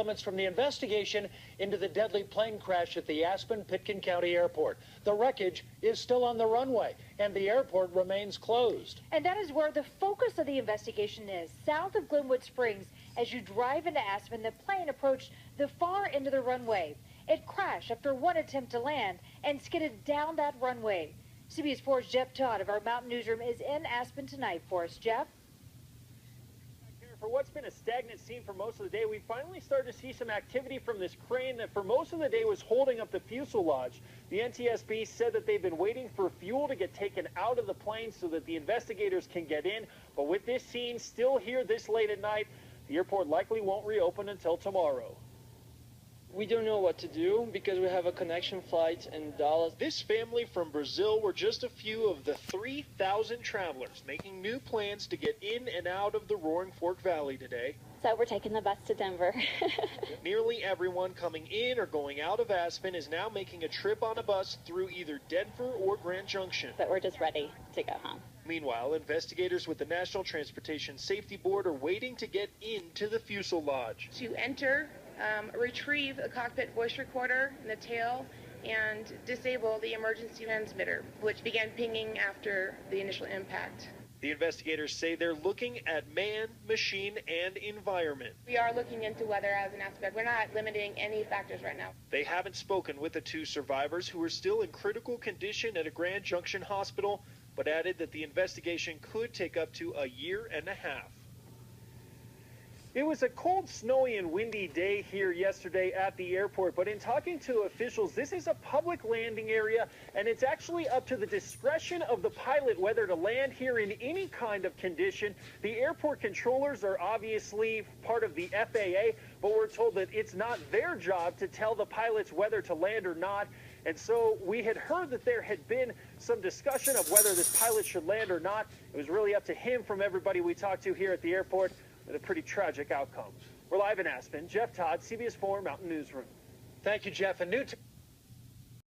developments from the investigation into the deadly plane crash at the Aspen Pitkin County Airport. The wreckage is still on the runway, and the airport remains closed. And that is where the focus of the investigation is, south of Glenwood Springs. As you drive into Aspen, the plane approached the far end of the runway. It crashed after one attempt to land and skidded down that runway. CBS 4's Jeff Todd of our Mountain Newsroom is in Aspen tonight for us. Jeff? For what's been a stagnant scene for most of the day, we finally started to see some activity from this crane that for most of the day was holding up the fuselage. The NTSB said that they've been waiting for fuel to get taken out of the plane so that the investigators can get in. But with this scene still here this late at night, the airport likely won't reopen until tomorrow. We don't know what to do because we have a connection flight in Dallas. This family from Brazil were just a few of the 3,000 travelers making new plans to get in and out of the Roaring Fork Valley today. So we're taking the bus to Denver. Nearly everyone coming in or going out of Aspen is now making a trip on a bus through either Denver or Grand Junction. But we're just ready to go home. Meanwhile, investigators with the National Transportation Safety Board are waiting to get into the fuselage. To enter, retrieve a cockpit voice recorder in the tail, and disable the emergency transmitter, which began pinging after the initial impact. The investigators say they're looking at man, machine, and environment. We are looking into weather as an aspect. We're not limiting any factors right now. They haven't spoken with the two survivors who are still in critical condition at a Grand Junction hospital, but added that the investigation could take up to a year and a half. It was a cold, snowy, and windy day here yesterday at the airport, but in talking to officials, this is a public landing area, and it's actually up to the discretion of the pilot whether to land here in any kind of condition. The airport controllers are obviously part of the FAA, but we're told that it's not their job to tell the pilots whether to land or not. And so we had heard that there had been some discussion of whether this pilot should land or not. It was really up to him from everybody we talked to here at the airport, with a pretty tragic outcome. We're live in Aspen. Jeff Todd, CBS 4 Mountain Newsroom. Thank you, Jeff. And new